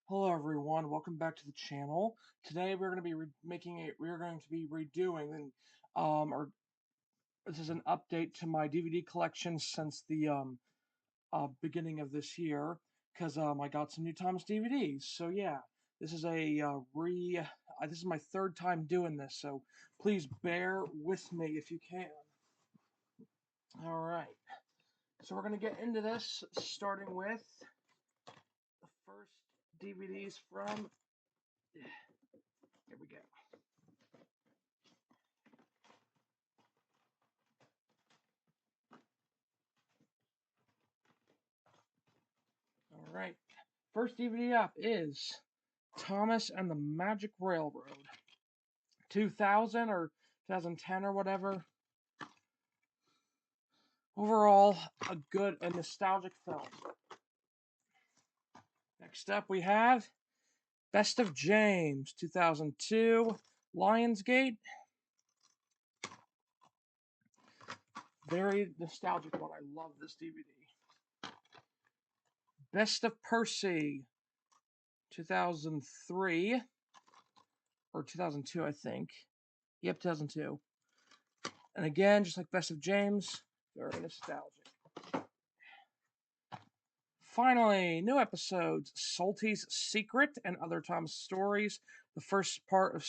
Hello everyone, welcome back to the channel. Today we're going to be redoing and or this is an update to my DVD collection since the beginning of this year because I got some new Thomas DVDs. So yeah, this is a this is my third time doing this, so please bear with me if you can. All right. So we're going to get into this starting with the first DVDs from here we go. All right. First DVD up is Thomas and the Magic Railroad. 2000 or 2010 or whatever. Overall, a good and nostalgic film. Next up, we have Best of James, 2002, Lionsgate. Very nostalgic one. I love this DVD. Best of Percy, 2003 or 2002, I think. Yep, 2002. And again, just like Best of James, very nostalgic. Finally, new episodes, Salty's Secret and Other Tom's Stories, the first part of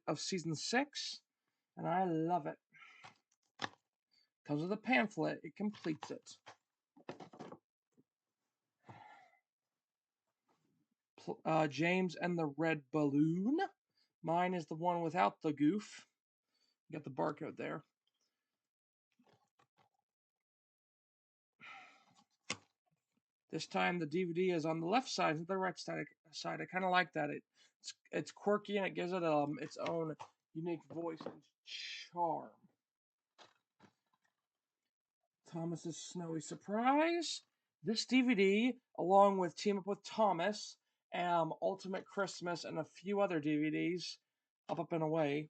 of season 6, and I love it. Comes with a pamphlet, it completes it. James and the Red Balloon. Mine is the one without the goof. You got the barcode there. This time the DVD is on the left side instead of the right side. I kind of like that. It's quirky and it gives it its own unique voice and charm. Thomas's Snowy Surprise. This DVD, along with Team Up with Thomas, Ultimate Christmas, and a few other DVDs, Up and Away,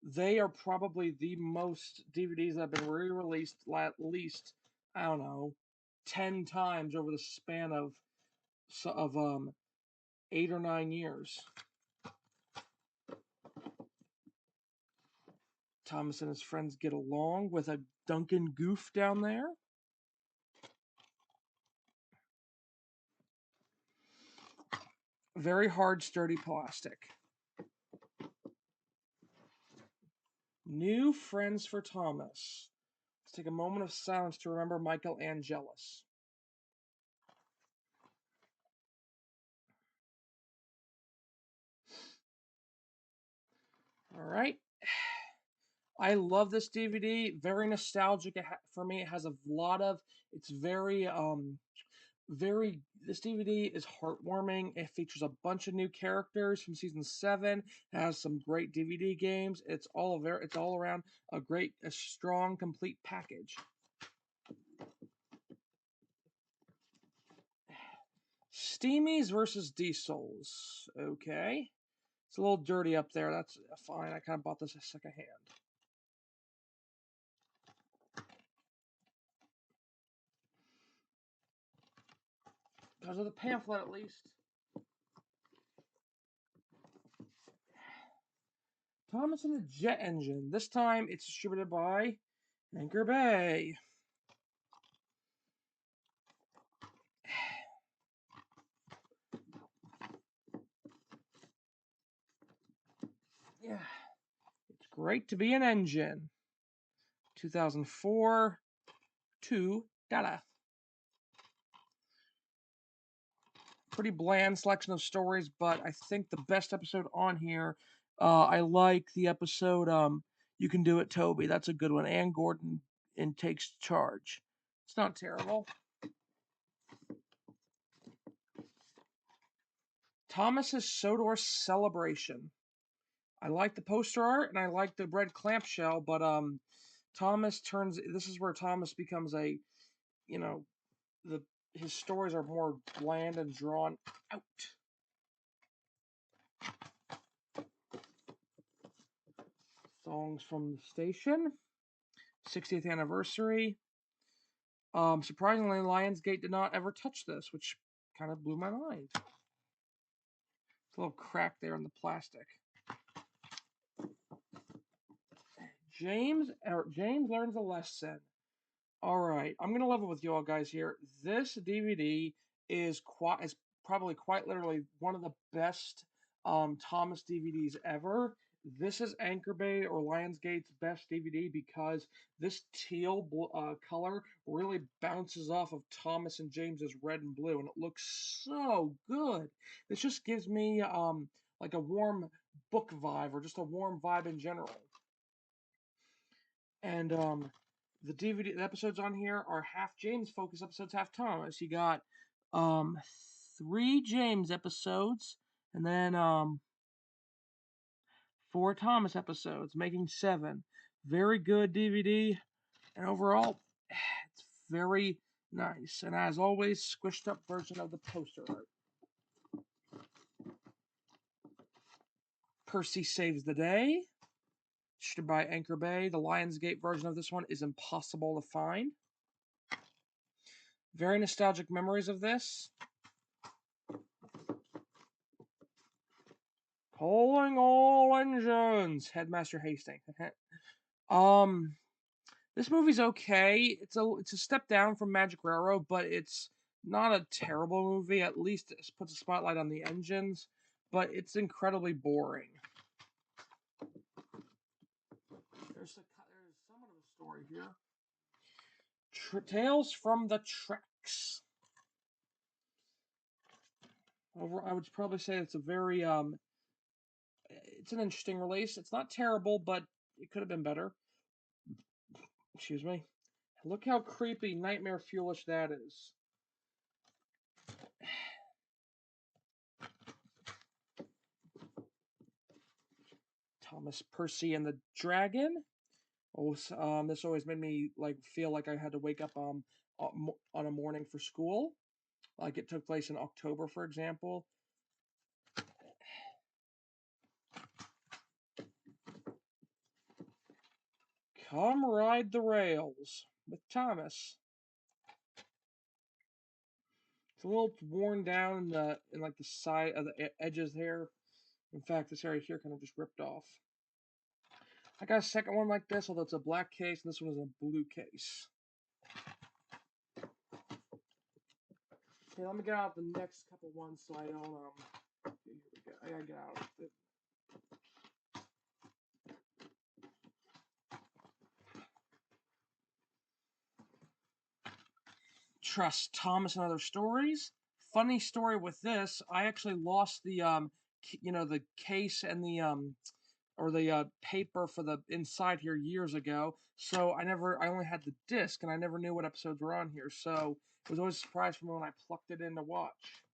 they are probably the most DVDs that have been re-released at least, I don't know, 10 times over the span of 8 or 9 years. Thomas and his friends get along with a Duncan goof down there. Very hard, sturdy plastic. New friends for Thomas. Let's take a moment of silence to remember Michael Angelis. All right. I love this DVD. Very nostalgic for me. It has a lot of. It's very. This DVD is heartwarming. It features a bunch of new characters from season 7. It has some great DVD games. It's all around a strong, complete package. Steamies versus Diesels. Okay. It's a little dirty up there. That's fine. I kind of bought this secondhand. Because of the pamphlet, at least. Thomas and the Jet Engine. This time, it's distributed by Anchor Bay. Yeah. It's great to be an engine. 2004 to Dada. Pretty bland selection of stories, but I think the best episode on here, I like the episode You Can Do It, Toby. That's a good one. Ann Gordon takes charge. It's not terrible. Thomas's Sodor Celebration. I like the poster art and I like the red clamshell, but this is where Thomas becomes you know, his stories are more bland and drawn out. Songs from the Station, 60th anniversary. Surprisingly, Lionsgate did not ever touch this, which kind of blew my mind. a little crack there in the plastic. James learns a lesson. All right, I'm gonna level with you all guys here. This DVD is probably quite literally one of the best Thomas DVDs ever. This is Anchor Bay or Lionsgate's best DVD because this teal color really bounces off of Thomas and James's red and blue, and it looks so good. This just gives me like a warm book vibe or just a warm vibe in general. And the episodes on here are half James focus episodes, half Thomas. You got um 3 James episodes and then 4 Thomas episodes, making 7. Very good DVD, and overall it's very nice. And as always, squished up version of the poster art. Percy saves the day. Distributed by Anchor Bay. The Lionsgate version of this one is impossible to find. Very nostalgic memories of this. Calling all engines, Headmaster Hastings. This movie's okay. It's a step down from Magic Railroad, but it's not a terrible movie. At least it puts a spotlight on the engines, but it's incredibly boring. There's somewhat of a story here. Tales from the Tracks. I would probably say it's a very it's an interesting release. It's not terrible, but it could have been better. Excuse me. Look how creepy, nightmare fuelish that is. Thomas Percy and the Dragon. Oh, this always made me like feel like I had to wake up on a morning for school. Like it took place in October, for example. Come ride the rails with Thomas. It's a little worn down in like the side of the edges here. In fact, this area here kind of just ripped off. I got a second one like this, although it's a black case, and this one is a blue case. Okay, let me get out the next couple ones so I don't here we go. I gotta get out. Trust Thomas and Other Stories. Funny story with this, I actually lost the the case and the or the paper for the inside here years ago. So I only had the disc and I never knew what episodes were on here. So it was always a surprise for me when I plucked it in to watch.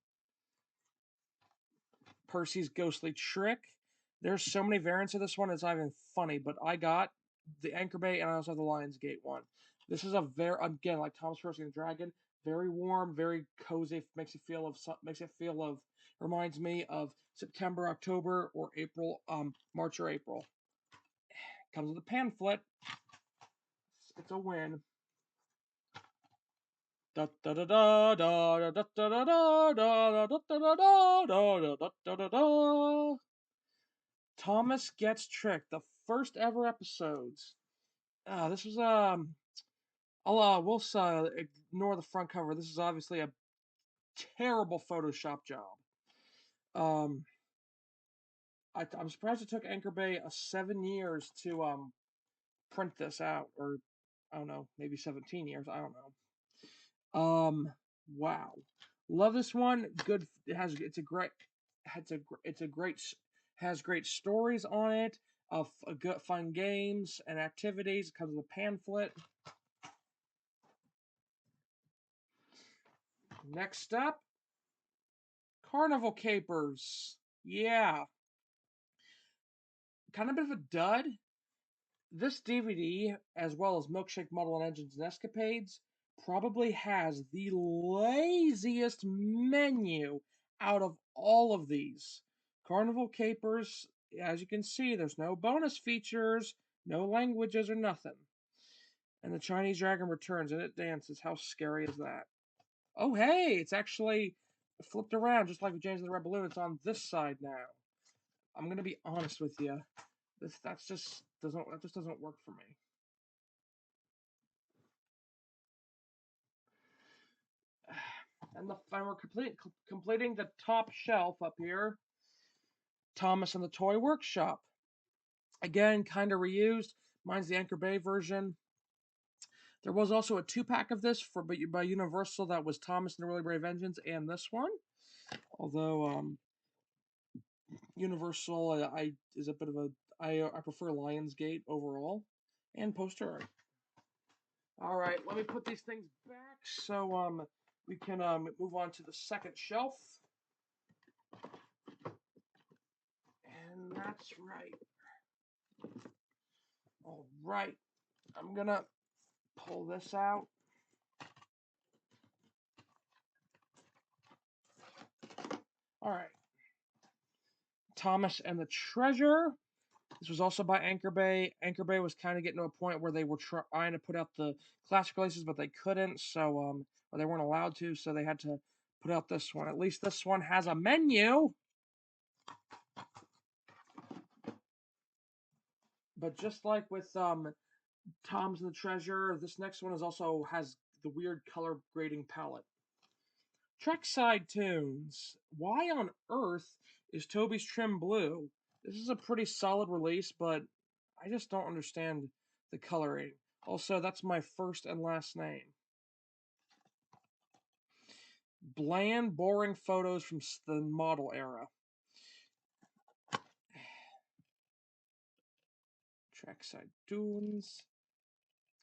Percy's Ghostly Trick. There's so many variants of this one, it's not even funny, but I got the Anchor Bay and I also have the Lionsgate one. This is a very, again, like Thomas Percy and the Dragon, very warm, very cozy, reminds me of September, October, or April, March or April. Comes with a pamphlet. It's a win. Da da da da da da da da da da da da da da da da. Thomas Gets Tricked, the first ever episodes. This was we'll ignore the front cover. This is obviously a terrible Photoshop job. I'm surprised it took Anchor Bay 7 years to print this out, or I don't know, maybe 17 years. I don't know. Wow, love this one. Good. It's a great. Has great stories on it. Good fun games and activities. It comes with a pamphlet. Next up, Carnival Capers. Yeah. Kind of a bit of a dud. This DVD, as well as Milkshake Muddle and Engines and Escapades, probably has the laziest menu out of all of these. Carnival Capers, as you can see, there's no bonus features, no languages or nothing. And the Chinese Dragon returns and it dances. How scary is that? Oh, hey, it's actually flipped around just like James and the Red Balloon. It's on this side now. I'm gonna be honest with you. That just doesn't work for me. And we're completing the top shelf up here. Thomas and the Toy Workshop. Again, kind of reused. Mine's the Anchor Bay version. There was also a 2-pack of this by Universal that was Thomas and the Really Brave Engines and this one. Although Universal is a bit of a I prefer Lionsgate overall and poster art. All right, let me put these things back so we can move on to the second shelf. And that's right. All right, I'm gonna pull this out. All right, Thomas and the Treasure. This was also by Anchor Bay. Anchor Bay was kind of getting to a point where they were trying to put out the classic releases, but they couldn't, so or they weren't allowed to, so they had to put out this one. At least this one has a menu. But just like with Tom's and the Treasure, this next one also has the weird color grading palette. Trackside Tunes. Why on earth is Toby's Trim blue? This is a pretty solid release, but I just don't understand the coloring. Also, that's my first and last name. Bland, boring photos from the model era. Trackside Tunes.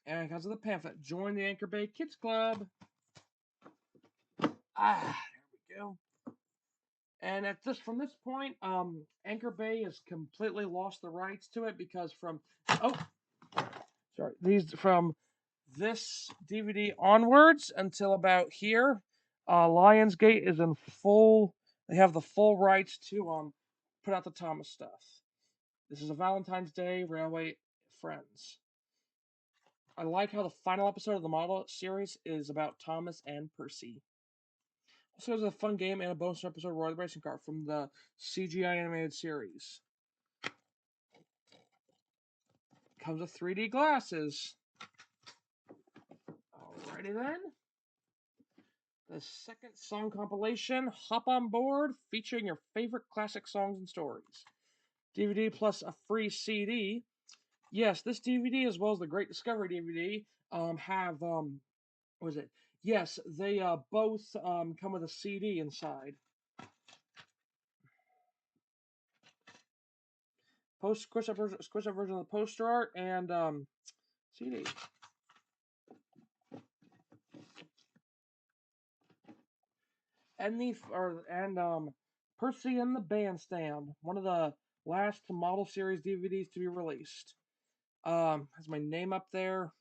And because of the pamphlet, join the Anchor Bay Kids Club. There we go. And from this point, Anchor Bay has completely lost the rights to it because from this DVD onwards until about here, Lionsgate is in full. They have the full rights to put out the Thomas stuff. This is a Valentine's Day Railway Friends. I like how the final episode of the model series is about Thomas and Percy. Also, there's a fun game and a bonus episode of Roy the Racing Car from the CGI animated series. Comes with 3D glasses. Alrighty then. The second song compilation, Hop on Board, featuring your favorite classic songs and stories. DVD plus a free CD. Yes, this DVD as well as the Great Discovery DVD have what was it? Yes, they both come with a CD inside. Squish up version of the poster art and CD. And Percy and the Bandstand, one of the last model series DVDs to be released. Has my name up there.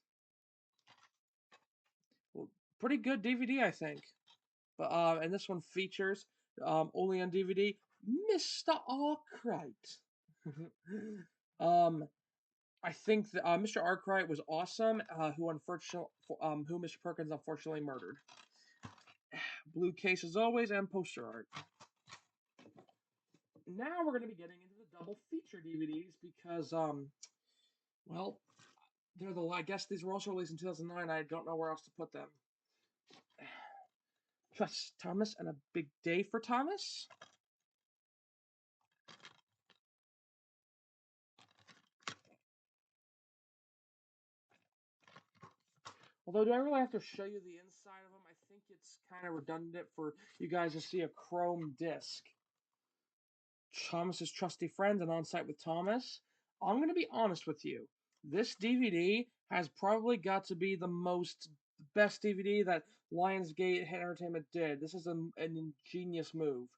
Pretty good DVD, I think. But and this one features only on DVD, Mr. Arkwright. I think that Mr. Arkwright was awesome. Who Mr. Perkins unfortunately murdered. Blue case as always, and poster art. Now we're going to be getting into the double feature DVDs because well, I guess these were also released in 2009. I don't know where else to put them. Trust Thomas and a Big Day for Thomas. Although, do I really have to show you the inside of them? I think it's kind of redundant for you guys to see a chrome disc. Thomas's Trusty Friends and On Site with Thomas. I'm going to be honest with you. This DVD has probably got to be the best DVD that Lionsgate Entertainment did. This is an ingenious move.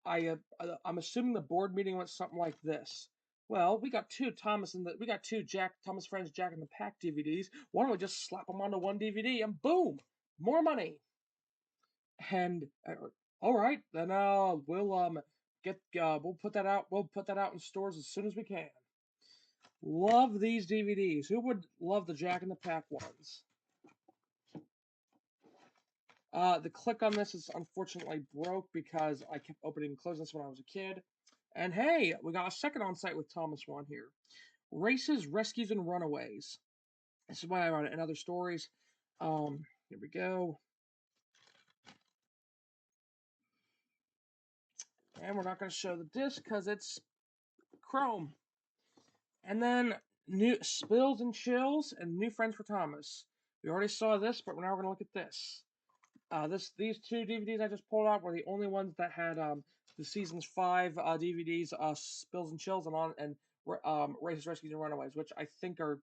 I'm assuming the board meeting went something like this. Well, we got two Thomas Thomas Friends Jack in the Pack DVDs. Why don't we just slap them onto one DVD and boom, more money? And all right, then we'll put that out. We'll put that out in stores as soon as we can. Love these DVDs. Who would love the Jack in the Pack ones? The click on this is unfortunately broke because I kept opening and closing this when I was a kid. And hey, we got a second on site with Thomas one here. Races, Rescues, and Runaways. This is why I wrote it in other stories. Here we go. And we're not going to show the disc because it's chrome. And then new Spills and Chills and New Friends for Thomas. We already saw this, but now we're going to look at this. These two DVDs I just pulled out were the only ones that had the seasons 5 DVDs, Spills and Chills, and Races, Rescues, and Runaways, which I think are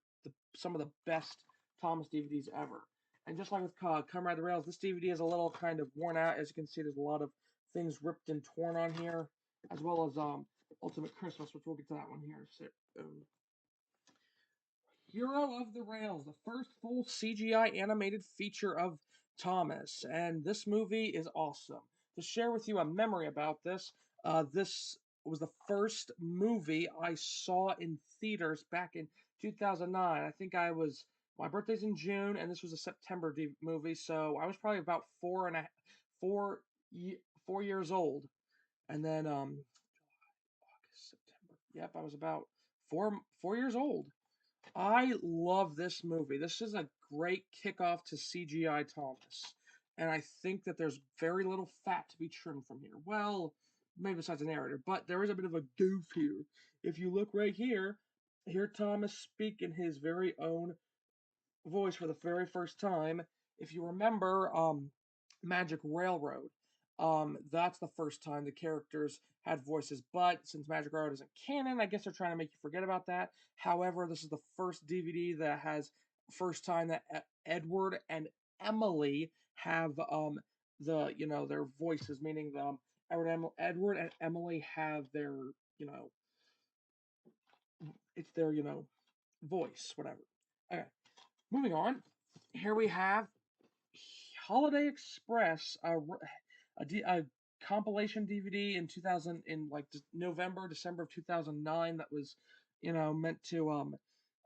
some of the best Thomas DVDs ever. And just like with Come Ride the Rails, this DVD is a little kind of worn out. As you can see, there's a lot of things ripped and torn on here, as well as Ultimate Christmas, which we'll get to that one here. So, Hero of the Rails, the first full CGI animated feature of Thomas, and this movie is awesome. To share with you a memory about this, this was the first movie I saw in theaters back in 2009. I think my birthday's in June, and this was a September movie, so I was probably about 4 years old. And then August, September. Yep, I was about 4 years old. I love this movie. This is a great kickoff to CGI Thomas. And I think that there's very little fat to be trimmed from here. Well, maybe besides the narrator, but there is a bit of a goof here. If you look right here, hear Thomas speak in his very own voice for the very first time. If you remember Magic Railroad, that's the first time the characters had voices. But since Magic Railroad isn't canon, I guess they're trying to make you forget about that. However, this is the first DVD that has first time that Edward and Emily have their voices, meaning Edward and Emily have their you know it's their voice, whatever. Okay, moving on. Here we have Holiday Express, a compilation DVD in 2000 in like November, December of 2009 that was, meant to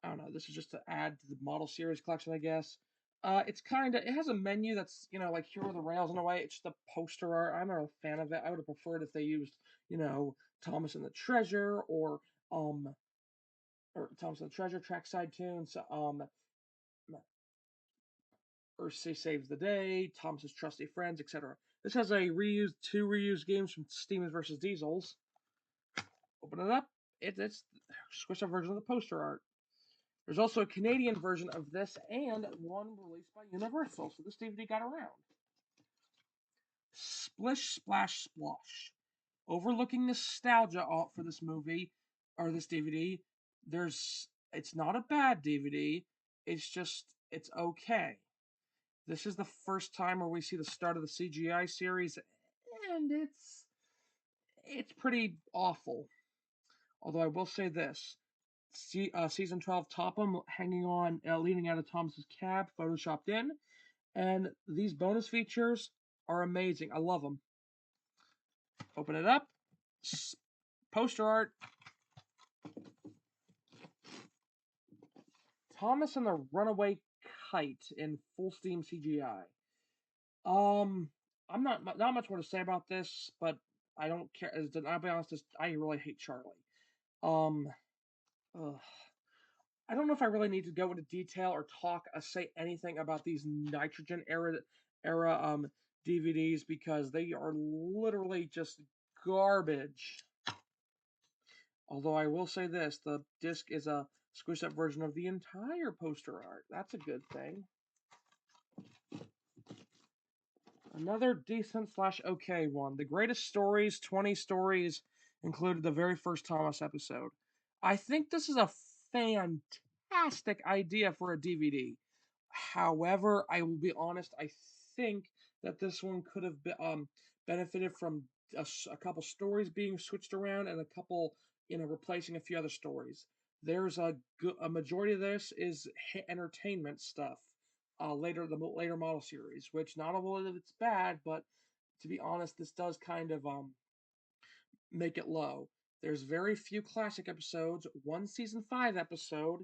I don't know. This is just to add to the model series collection, I guess. It has a menu that's like Hero of the Rails in a way. It's just a poster art. I'm not a fan of it. I would have preferred if they used Thomas and the Treasure um or Thomas and the Treasure trackside tunes. Ursa Saves the Day, Thomas's Trusty Friends, etc. This has two reused games from Steamers versus Diesels. Open it up. It's a squished up version of the poster art. There's also a Canadian version of this and one released by Universal, so this DVD got around. Splish Splash Splosh. Overlooking nostalgia for this movie, or this DVD, it's not a bad DVD, it's okay. This is the first time where we see the start of the CGI series, and it's pretty awful. Although I will say this: season 12 Topham hanging on, leaning out of Thomas's cab, photoshopped in, and these bonus features are amazing. I love them. Open it up. Poster art. Thomas and the Runaway Kite in full steam CGI. I'm not much more to say about this, but I don't care. I'll be honest, I really hate Charlie. Um, ugh. I don't know if I really need to go into detail or say anything about these Nitrogen era DVDs because they are literally just garbage. Although I will say this, the disc is a squished up version of the entire poster art. That's a good thing. Another decent / okay one. The Greatest Stories, 20 Stories, included the very first Thomas episode. I think this is a fantastic idea for a DVD. However, I will be honest, I think that this one could have benefited from a couple stories being switched around and a couple, replacing a few other stories. There's a majority of this is hit entertainment stuff. The later model series, which not all of it's bad, but to be honest, this does kind of make it low. There's very few classic episodes. One season 5 episode,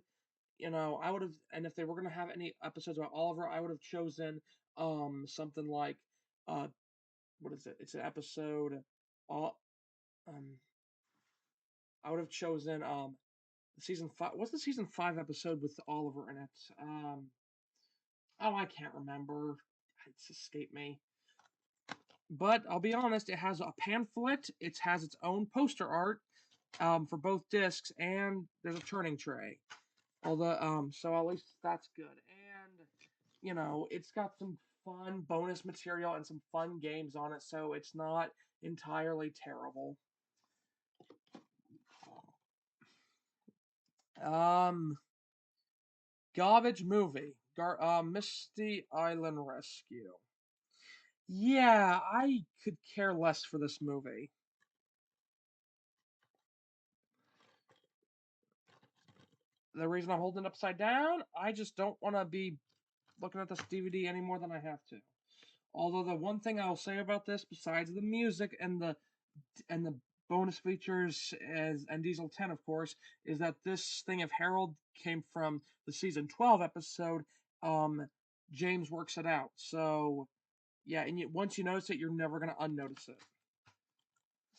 I would have, and if they were going to have any episodes about Oliver, I would have chosen something like uh, what is it? It's an episode. All I would have chosen season 5. What's the season 5 episode with Oliver in it? Oh, I can't remember. It's escaped me. But I'll be honest, it has a pamphlet. It has its own poster art for both discs, and there's a turning tray. Although, so at least that's good. And it's got some fun bonus material and some fun games on it, so it's not entirely terrible. Um, Garbage movie. Misty Island Rescue. Yeah, I could care less for this movie. The reason I'm holding it upside down, I just don't want to be looking at this DVD any more than I have to. Although the one thing I'll say about this, besides the music and the bonus features and Diesel 10, of course, is that this thing of Harold came from the season 12 episode. James works it out. So yeah, and once you notice it, you're never gonna unnotice it.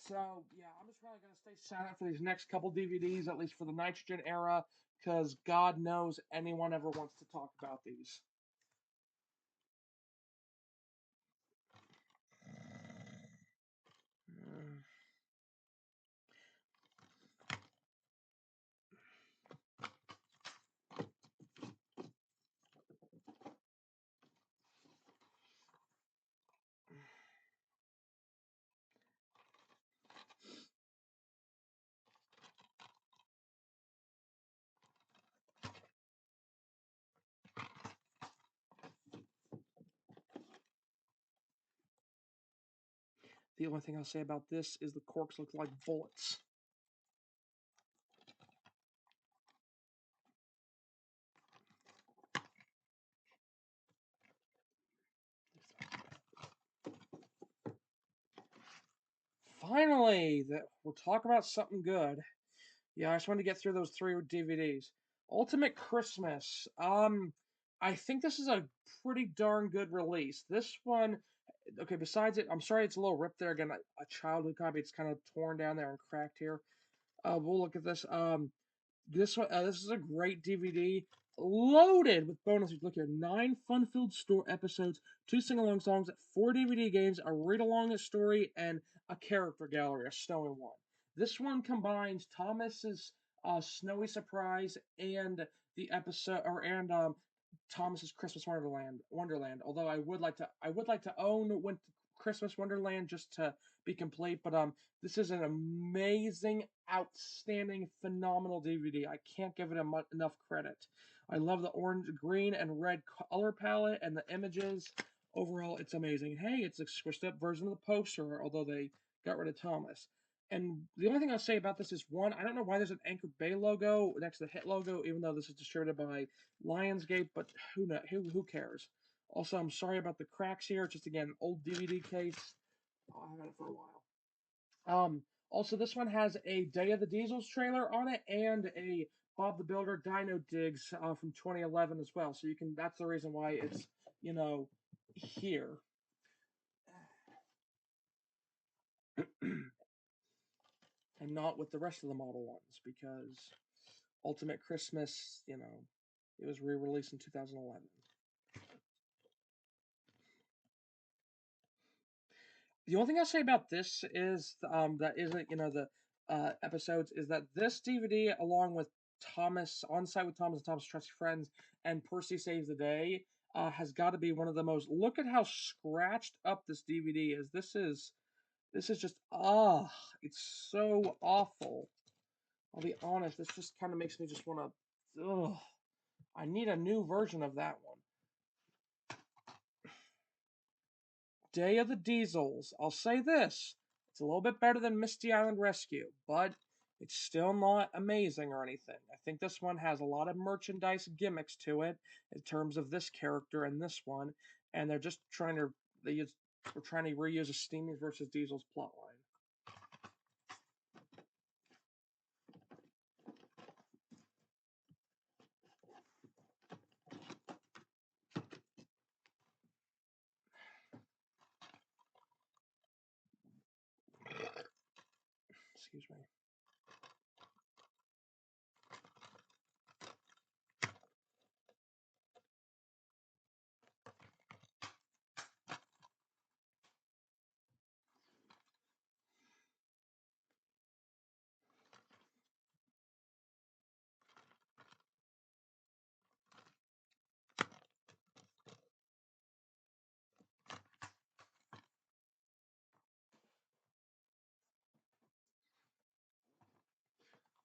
So yeah, I'm just probably gonna stay silent for these next couple DVDs, at least for the Nitrogen era, because God knows anyone ever wants to talk about these. The only thing I'll say about this is the corks look like bullets. Finally, we'll talk about something good. Yeah, I just wanted to get through those 3 DVDs. Ultimate Christmas. I think this is a pretty darn good release. This one, okay. Besides it, I'm sorry it's a little ripped there again. A childhood copy. It's kind of torn down there and cracked here. We'll look at this. This one, this is a great DVD, loaded with bonuses. Look here, 9 fun-filled store episodes, 2 sing-along songs, 4 DVD games, a read-along story, and a character gallery, a snowy one. This one combines Thomas's Snowy Surprise and the episode, or and Thomas's Christmas Wonderland. Although I would like to own Christmas Wonderland just to be complete, but this is an amazing, outstanding, phenomenal DVD. I can't give it enough credit. I love the orange, green, and red color palette and the images. Overall, it's amazing. Hey, it's a squished up version of the poster, although they got rid of Thomas. And the only thing I'll say about this is one, I don't know why there's an Anchor Bay logo next to the Hit logo, even though this is distributed by Lionsgate, but who cares? Also, I'm sorry about the cracks here. It's just again old DVD case. Oh, I've had it for a while. Also, this one has a Day of the Diesels trailer on it and a Bob the Builder Dino Digs from 2011 as well. So you can. That's the reason why it's here. And not with the rest of the model ones because Ultimate Christmas, it was re-released in 2011. The only thing I'll say about this is that isn't the episodes is that this DVD along with Thomas on site with Thomas and Thomas Trusty Friends and Percy Saves the Day has got to be one of the most. Look at how scratched up this DVD is. This is just it's so awful. I'll be honest. This just kind of makes me just want to. I need a new version of that one. Day of the Diesels. I'll say this. It's a little bit better than Misty Island Rescue, but it's still not amazing or anything. I think this one has a lot of merchandise gimmicks to it in terms of this character and this one, and they're just trying to we're trying to reuse a Steamy versus Diesel's plotline. Excuse me.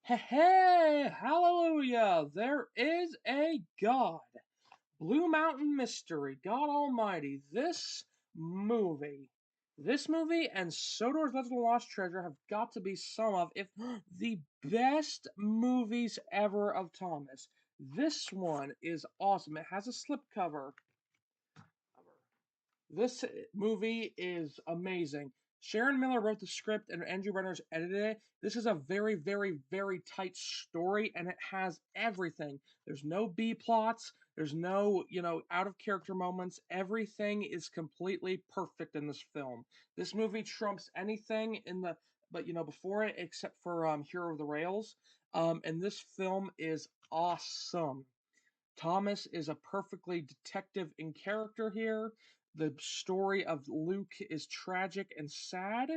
Hey, hallelujah! There is a God. Blue Mountain Mystery, God Almighty. Movie, this movie and Sodor's Legend of the Lost Treasure have got to be some of, if the best movies ever of Thomas. This one is awesome. It has a slipcover. This movie is amazing. Sharon Miller wrote the script and Andrew Renner's edited it. This is a very, very, very tight story and it has everything. There's no B plots. There's no, out of character moments. Everything is completely perfect in this film. This movie trumps anything before it except for Hero of the Rails. And this film is awesome. Thomas is a perfectly detective in character here. The story of Luke is tragic and sad.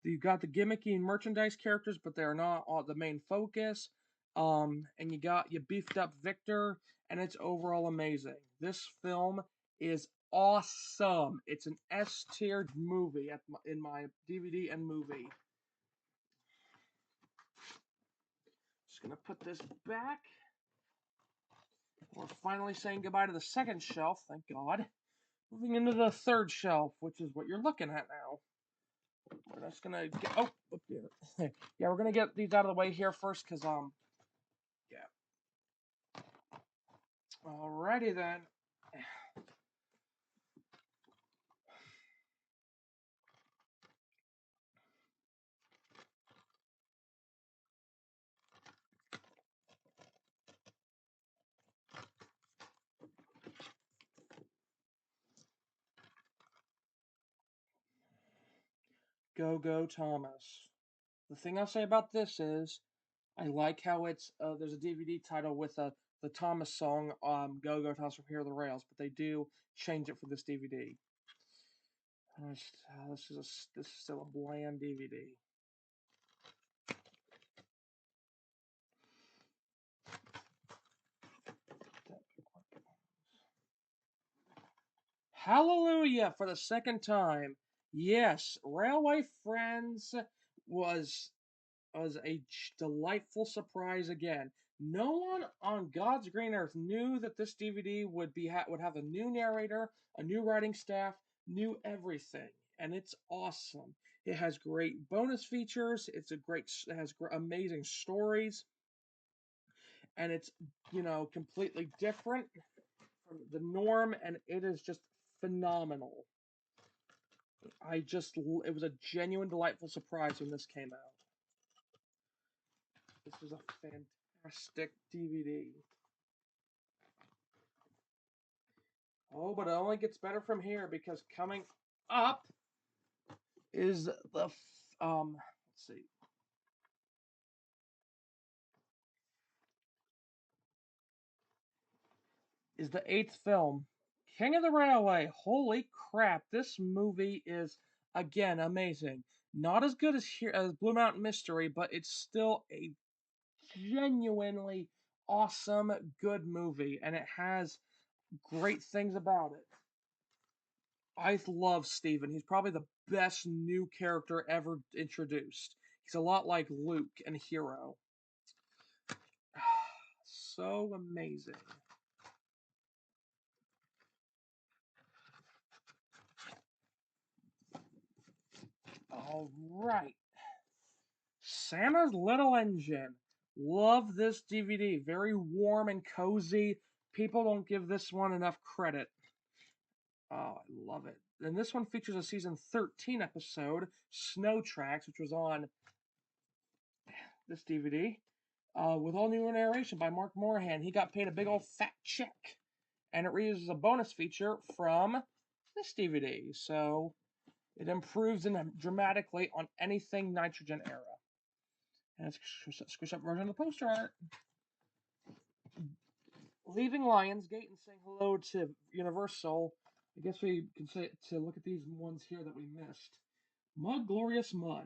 You've got the gimmicky merchandise characters, but they're not all the main focus. And you beefed up Victor, and it's overall amazing. This film is awesome. It's an S-tiered movie in my DVD and movie. Just gonna put this back. We're finally saying goodbye to the second shelf, thank God. Moving into the third shelf, which is what you're looking at now. We're just gonna get, yeah, we're gonna get these out of the way here first, cause yeah. Alrighty then. Go Go Thomas. The thing I'll say about this is, I like how there's a DVD title with the Thomas song, Go Go Thomas from Here the Rails, but they do change it for this DVD. This is still a bland DVD. Hallelujah for the second time. Yes, Railway Friends was was a delightful surprise again. No one on God's green earth knew that this DVD would have a new narrator, a new writing staff, new everything, and it's awesome. It has great bonus features. It has amazing stories, and it's completely different from the norm, and it is just phenomenal. It was a genuine, delightful surprise when this came out. This was a fantastic DVD. Oh, but it only gets better from here because coming up is let's see, is the eighth film, King of the Railway. Holy crap! This movie is again amazing. Not as good as Blue Mountain Mystery, but it's still a genuinely awesome, good movie, and it has great things about it. I love Steven. He's probably the best new character ever introduced. He's a lot like Luke and Hero. So amazing. All right. Santa's Little Engine. Love this DVD. Very warm and cozy. People don't give this one enough credit. Oh, I love it. And this one features a season 13 episode, Snow Tracks, which was on this DVD, with all new narration by Mark Morahan. He got paid a big old fat check. And it reuses a bonus feature from this DVD. So it improves dramatically on anything Nitrogen era. And it's a squish up version of the poster art. Leaving Lionsgate and saying hello to Universal, I guess we can say to look at these ones here that we missed. Mud Glorious Mud.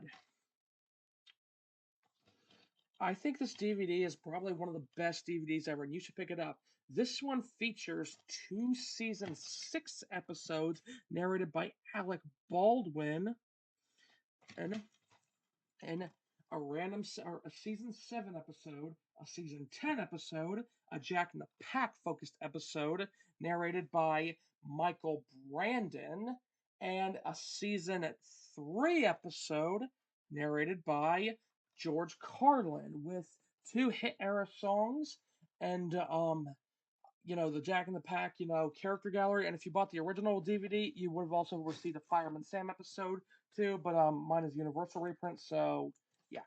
I think this DVD is probably one of the best DVDs ever, and you should pick it up. This one features 2 season 6 episodes narrated by Alec Baldwin and a season 7 episode, a season 10 episode, a Jack in the Pack focused episode narrated by Michael Brandon, and a season 3 episode narrated by George Carlin with 2 hit era songs and the Jack in the Pack, character gallery. And if you bought the original DVD, you would have also received a Fireman Sam episode too. But mine is Universal reprint, so yeah.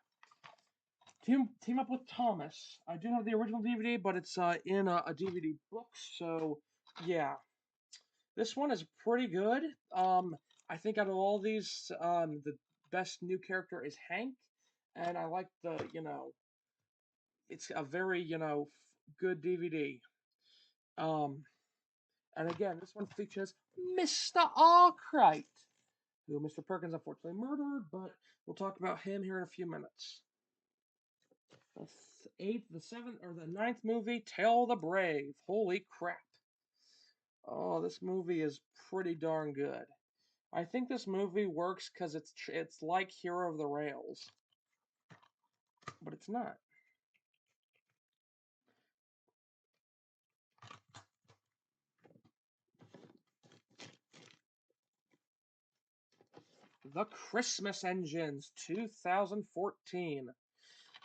Team up with Thomas. I do have the original DVD, but it's in a DVD book, so yeah. This one is pretty good. I think out of all these, the best new character is Hank, and I like it's a very good DVD. Um, And again, this one features Mr. Arkwright, who Mr. Perkins unfortunately murdered, but we'll talk about him here in a few minutes. The seventh, or the ninth movie, Tale the Brave. Holy crap. Oh, this movie is pretty darn good. I think this movie works because it's like Hero of the Rails, but it's not. The Christmas Engines 2014.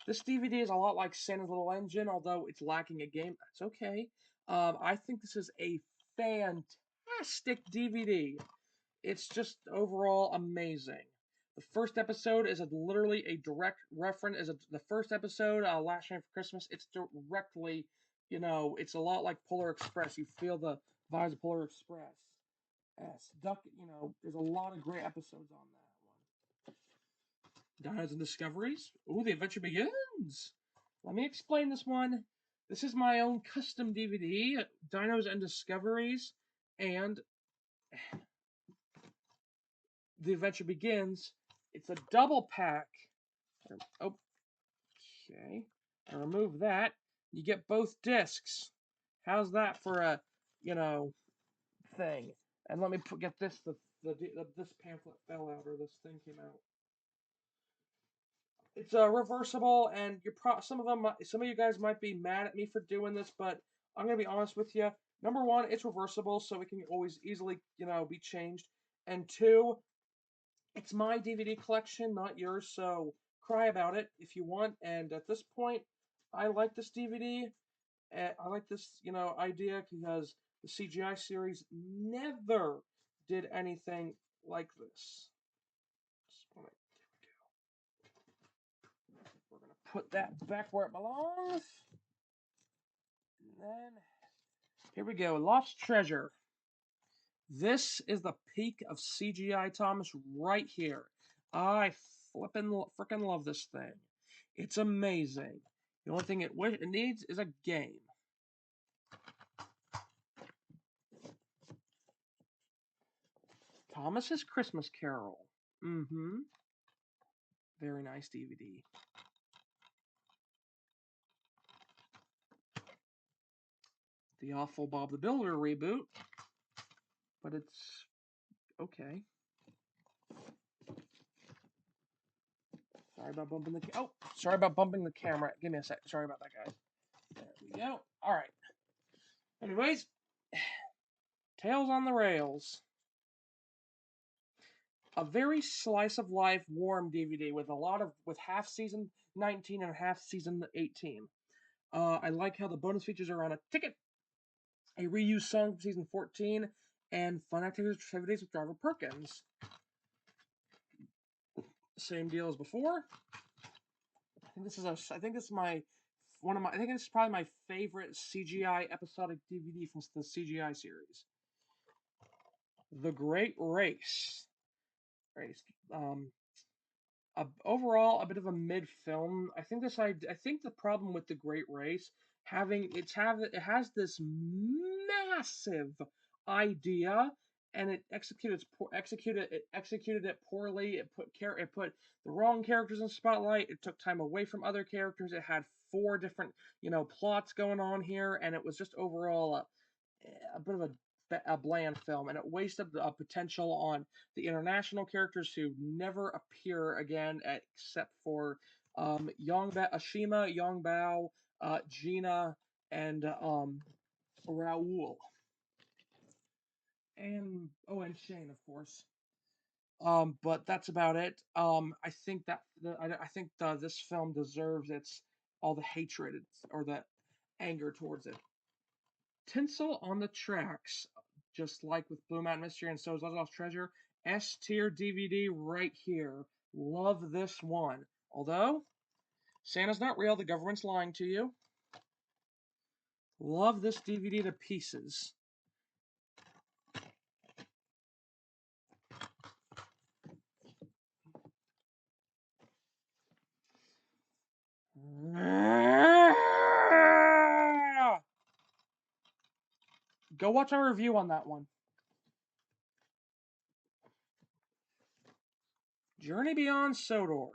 This DVD is a lot like Santa's Little Engine, although it's lacking a game. That's okay. I think this is a fantastic DVD. It's just overall amazing. The first episode is literally a direct reference. The first episode, Last Night for Christmas. It's directly, it's a lot like Polar Express. You feel the vibes of Polar Express. Yes, there's a lot of great episodes on that one. Dinos and Discoveries. Ooh, the adventure begins. Let me explain this one. This is my own custom DVD, Dinos and Discoveries, and The Adventure Begins. It's a double pack. Oh, okay. I remove that. You get both discs. How's that for a, thing? And let me get this. This pamphlet fell out, or this thing came out. It's reversible, and some of you guys might be mad at me for doing this, but I'm gonna be honest with you. Number one, it's reversible, so it can always easily, be changed. And two, it's my DVD collection, not yours, so cry about it if you want. And at this point, I like this DVD. I like this, idea because the CGI series never did anything like this. We're going to put that back where it belongs. And then, here we go, Lost Treasure. This is the peak of CGI, Thomas, right here. I freaking love this thing. It's amazing. The only thing it needs is a game. Thomas's Christmas Carol. Mm-hmm. Very nice DVD. The awful Bob the Builder reboot. But it's okay. Sorry about bumping the camera. Give me a sec. Sorry about that, guys. There we go. All right. Anyways, Tales on the Rails. A very slice of life warm DVD with half season 19 and half season 18. I like how the bonus features are on a ticket, a reused song from season 14, and fun activities with Driver Perkins. Same deal as before. I think this is probably my favorite CGI episodic DVD from the CGI series. The Great Race. overall a bit of a mid film. I think the problem with the Great Race it has this massive idea, and it executed it poorly. It put the wrong characters in the spotlight. It took time away from other characters. It had four different plots going on here, and it was just overall a bit of a bland film, and it wasted potential on the international characters who never appear again except for Ashima, Yongbao, Gina, and Raoul, and Shane, of course. But that's about it. I think this film deserves its all the hatred or the anger towards it. Tinsel on the tracks, just like with Blue Mountain Mystery and So Is Lost Treasure. S tier DVD right here. Love this one. Although, Santa's not real, the government's lying to you. Love this DVD to pieces. Go watch our review on that one. Journey Beyond Sodor.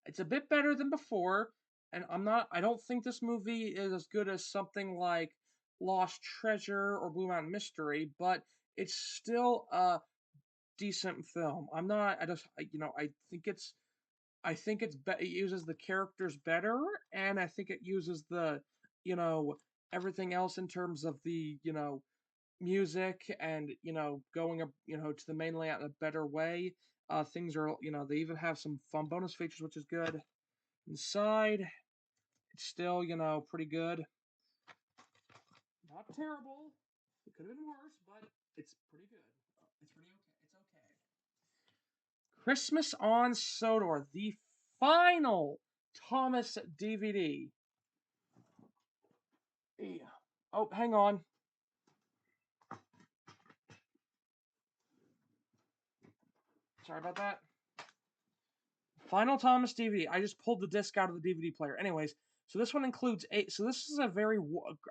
It's a bit better than before, and I don't think this movie is as good as something like Lost Treasure or Blue Mountain Mystery, but it's still a decent film. I'm not I just I, you know, it uses the characters better, and I think it uses the, you know, everything else in terms of the, music and, going up, to the main layout in a better way. Things are, they even have some fun bonus features, which is good. Inside, it's still, pretty good. Not terrible. It could have been worse, but it's pretty good. It's pretty okay. It's okay. Christmas on Sodor, the final Thomas DVD. Yeah. Oh, hang on. Sorry about that. Final Thomas DVD. I just pulled the disc out of the DVD player. Anyways, so this one includes eight. So this is a very.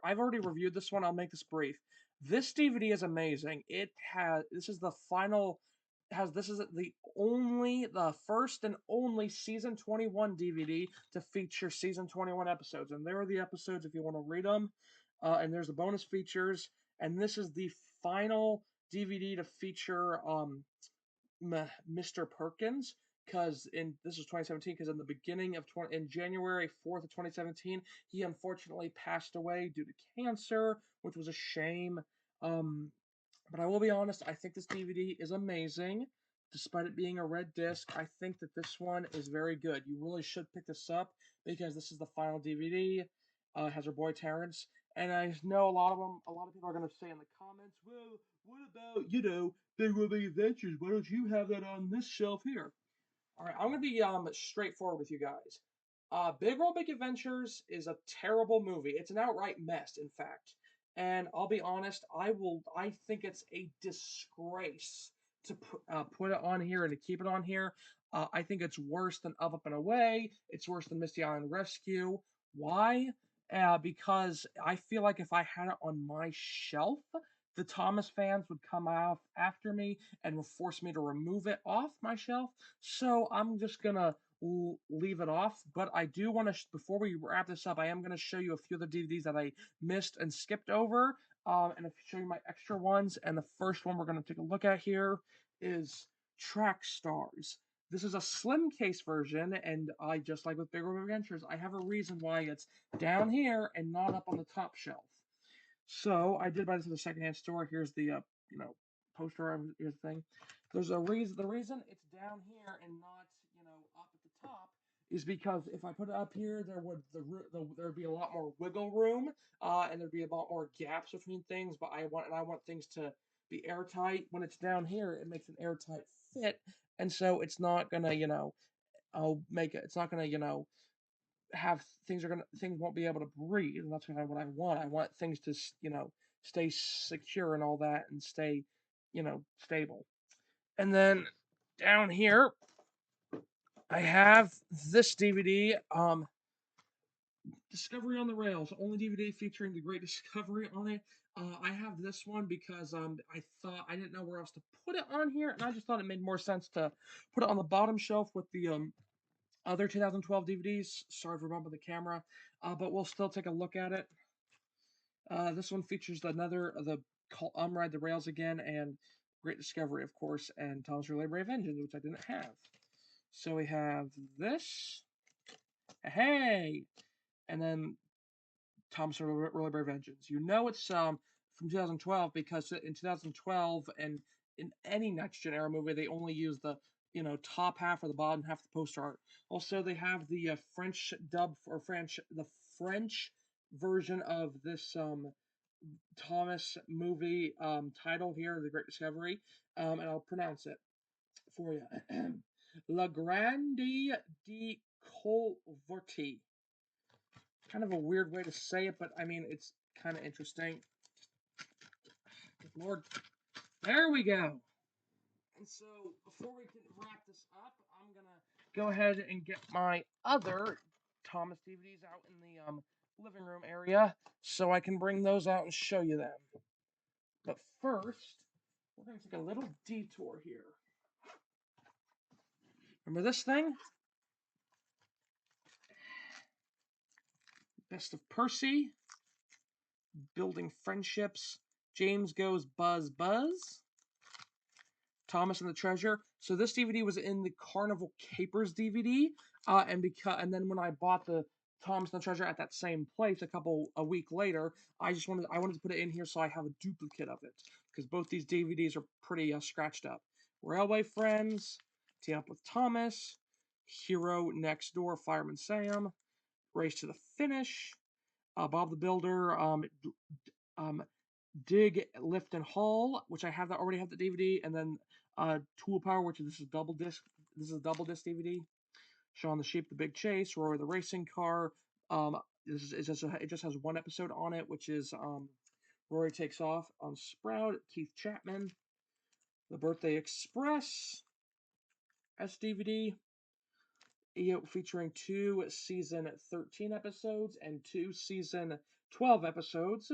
I've already reviewed this one. I'll make this brief. This DVD is amazing. It has. This is the final. Has this is the first and only season 21 DVD to feature season 21 episodes, and there are the episodes if you want to read them. And there's the bonus features, and this is the final DVD to feature Mr. Perkins, because in this was 2017, because in the beginning of in January 4th of 2017 he unfortunately passed away due to cancer, which was a shame. um but I will be honest, I think this DVD is amazing. Despite it being a red disc, I think that this one is very good. You really should pick this up because this is the final DVD. It has our boy Terrence, and I know a lot of people are going to say in the comments, well, what about, Big World Big Adventures? Why don't you have that on this shelf here? All right, I'm gonna be straightforward with you guys. Big World Big Adventures is a terrible movie. It's an outright mess, in fact. And I'll be honest, I think it's a disgrace to put it on here and to keep it on here. I think it's worse than Up and Away. It's worse than Misty Island Rescue. Why? Because I feel like if I had it on my shelf, the Thomas fans would come out after me and would force me to remove it off my shelf. So I'm just gonna leave it off. But I do want to, before we wrap this up, I am gonna show you a few of the DVDs that I missed and skipped over, and show you my extra ones. And the first one we're gonna take a look at here is Track Stars. This is a slim case version, and I just like with Bigger Adventures, I have a reason why it's down here and not up on the top shelf. So I did buy this at a secondhand store. Here's the poster. Here's the thing. There's a reason. The reason it's down here and not up at the top is because if I put it up here, there'd be a lot more wiggle room, and there'd be a lot more gaps between things. But I want things to be airtight. When it's down here, it makes an airtight fit, and so it's not gonna I'll make it. It's not gonna have things won't be able to breathe, and that's what I want. I want things to stay secure and all that, and stay stable. And then down here, I have this DVD, Discovery on the Rails, only DVD featuring the Great Discovery on it. I have this one because I thought I didn't know where else to put it on here, and I just thought it made more sense to put it on the bottom shelf with the other 2012 DVDs. Sorry for bumping the camera, but we'll still take a look at it. This one features another the Ride the Rails again and Great Discovery, of course, and Thomas Relay Brave Engines, which I didn't have. So we have this. Hey, and then Thomas Really Brave Engines. You know it's from 2012 because in 2012 and in any next gen era movie they only use the top half or the bottom half of the poster art. Also, they have the French dub or French version of this Thomas movie title here, The Great Discovery, and I'll pronounce it for you. La Grande de Colverti. Kind of a weird way to say it, but I mean, it's kind of interesting. Good Lord. There we go. And so, before we can wrap this up, I'm going to go ahead and get my other Thomas DVDs out in the living room area so I can bring those out and show you them. But first, we're going to take a little detour here. Remember this thing? Best of Percy. Building Friendships. James Goes Buzz Buzz. Thomas and the Treasure. So this DVD was in the Carnival Capers DVD, and then when I bought the Thomas and the Treasure at that same place a week later, I wanted to put it in here so I have a duplicate of it because both these DVDs are pretty scratched up. Railway Friends, Team Up with Thomas, Hero Next Door, Fireman Sam, Race to the Finish, Bob the Builder, Dig, Lift, and Haul, which already have the DVD, and then Tool Power, which this is double disc. This is a double disc DVD. Shaun the Sheep, The Big Chase, Rory the Racing Car. It just has one episode on it, which is Rory Takes Off on Sprout. Keith Chapman, The Birthday Express, SDVD, featuring 2 season 13 episodes and 2 season 12 episodes,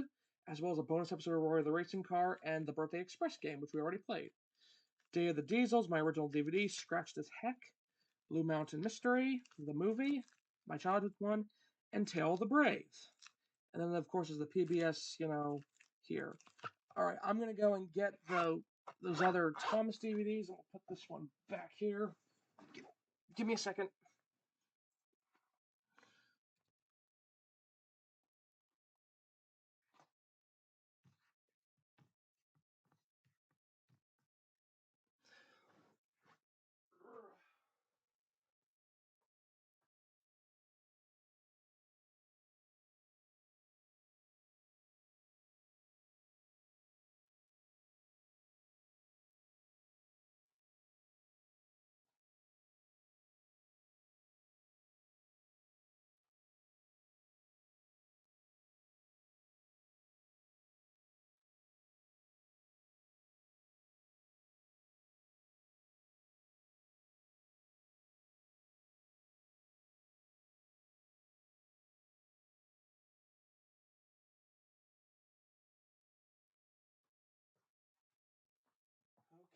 as well as a bonus episode of Rory the Racing Car and the Birthday Express game, which we already played. Day of the Diesels, my original DVD, scratched as heck. Blue Mountain Mystery, the movie, my childhood one, and Tale of the Brave. And then, of course, is the PBS, here. All right, I'm going to go and get those other Thomas DVDs, and we'll put this one back here. Give me a second.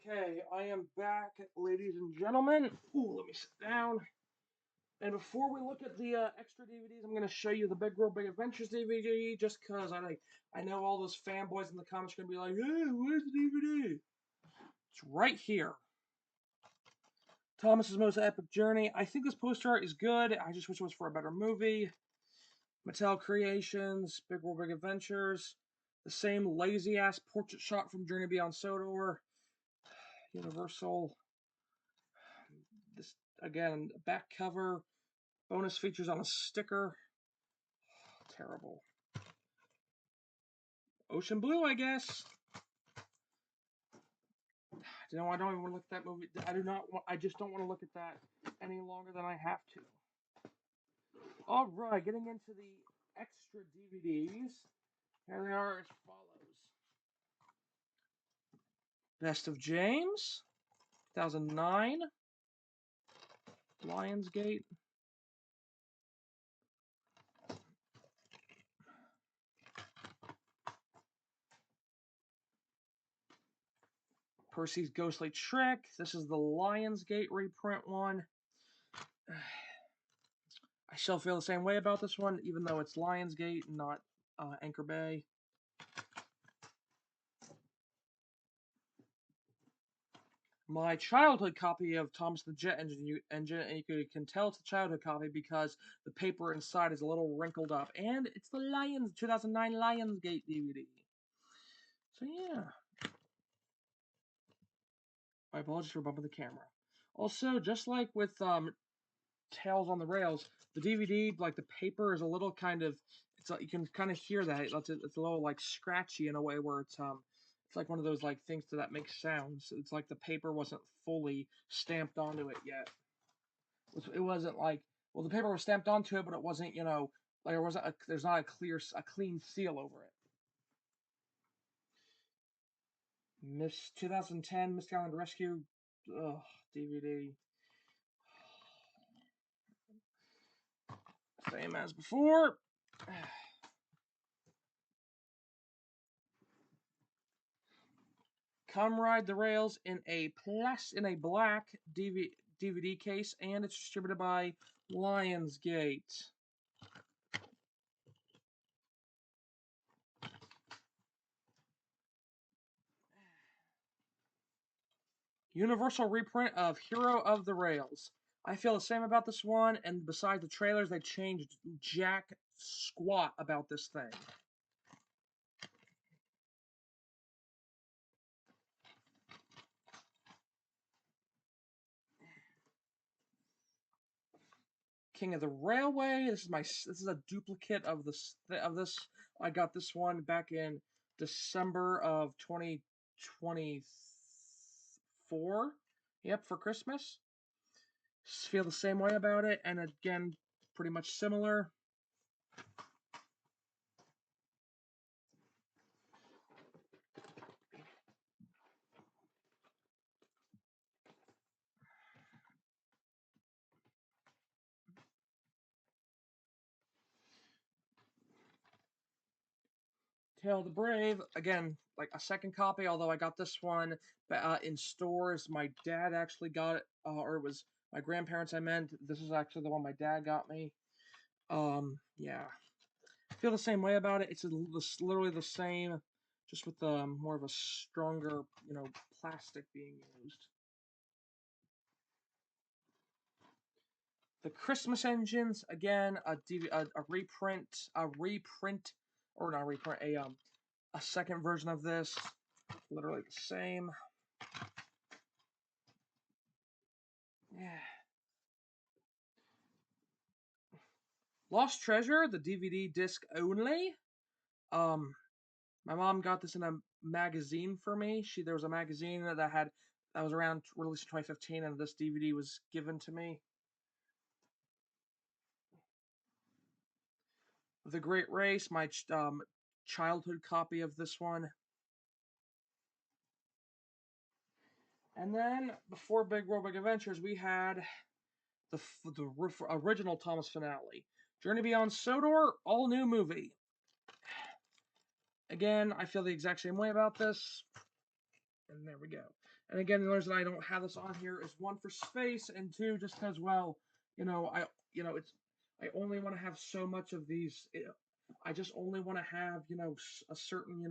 Okay, I am back, ladies and gentlemen. Ooh, let me sit down. And before we look at the extra DVDs, I'm going to show you the Big World Big Adventures DVD, just because I know all those fanboys in the comments are going to be like, hey, where's the DVD? It's right here. Thomas's Most Epic Journey. I think this poster art is good. I just wish it was for a better movie. Mattel Creations, Big World Big Adventures. The same lazy-ass portrait shot from Journey Beyond Sodor. Universal. This, again, back cover. Bonus features on a sticker. Terrible. Ocean Blue, I guess. I don't even want to look at that movie. I just don't want to look at that any longer than I have to. All right, getting into the extra DVDs. Here they are as follows. Best of James, 2009. Lionsgate. Percy's Ghostly Trick. This is the Lionsgate reprint one. I still feel the same way about this one, even though it's Lionsgate, not Anchor Bay. My childhood copy of Thomas the Jet Engine, and you can tell it's a childhood copy because the paper inside is a little wrinkled up, and it's the 2009 Lionsgate DVD. So yeah. My apologies for bumping the camera. Also, just like with Tales on the Rails, the DVD, like the paper is a little kind of, it's like, you can kind of hear that it's a little like scratchy in a way where it's like one of those like things that makes sounds. It's like the paper wasn't fully stamped onto it yet. It wasn't like, well, the paper was stamped onto it, but it wasn't, like there wasn't there's not a clean seal over it. Miss 2010 Mystic Island Rescue, DVD. Same as before. Come Ride the Rails in a black DVD case, and it's distributed by Lionsgate. Universal reprint of Hero of the Rails. I feel the same about this one, and besides the trailers, they changed jack squat about this thing. King of the Railway. This is a duplicate of this. I got this one back in December of 2024. Yep, for Christmas. Feel the same way about it, and again, pretty much similar. Tale of the Brave, again, like a second copy, although I got this one in stores. My dad actually got it, or it was my grandparents, I meant. This is actually the one my dad got me. Yeah. I feel the same way about it. It's literally the same, just with more of a stronger, plastic being used. The Christmas Engines, again, a reprint, or not a reprint, a second version of this, literally the same. Yeah. Lost Treasure, the DVD disc only. My mom got this in a magazine for me. There was a magazine that was around released in 2015, and this DVD was given to me. The Great Race, my childhood copy of this one. And then before Big World Big Adventures, we had the original Thomas finale, Journey Beyond Sodor, all new movie. Again, I feel the exact same way about this. And there we go. And again, the reason I don't have this on here is one for space, and two, just because, well, I only want to have so much of these. I just only want to have, a certain,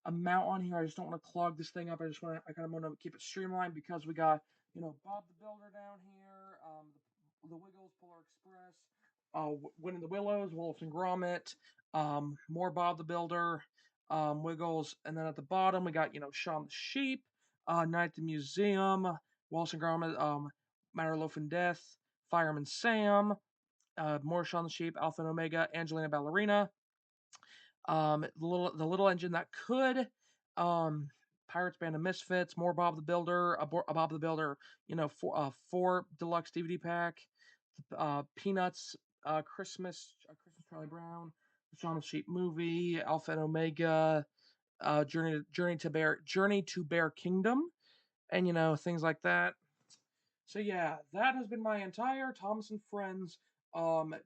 amount on here. I just don't want to clog this thing up. I kind of want to keep it streamlined because we got, Bob the Builder down here, the Wiggles, Polar Express, Winning the Willows, Wallace and Gromit, more Bob the Builder, Wiggles, and then at the bottom we got Shaun the Sheep, Night at the Museum, Wallace and Gromit, Matter Loaf and Death, Fireman Sam, more Shaun the Sheep, Alpha and Omega, Angelina Ballerina, the little engine that could, Pirates Band of Misfits, more Bob the Builder, a Bob the Builder, four deluxe DVD pack, Peanuts, Christmas Charlie Brown, the Shaun the Sheep movie, Alpha and Omega, Journey to Bear Kingdom, and things like that. So yeah, that has been my entire Thomas and Friends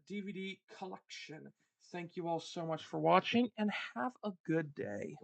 DVD collection. Thank you all so much for watching and have a good day.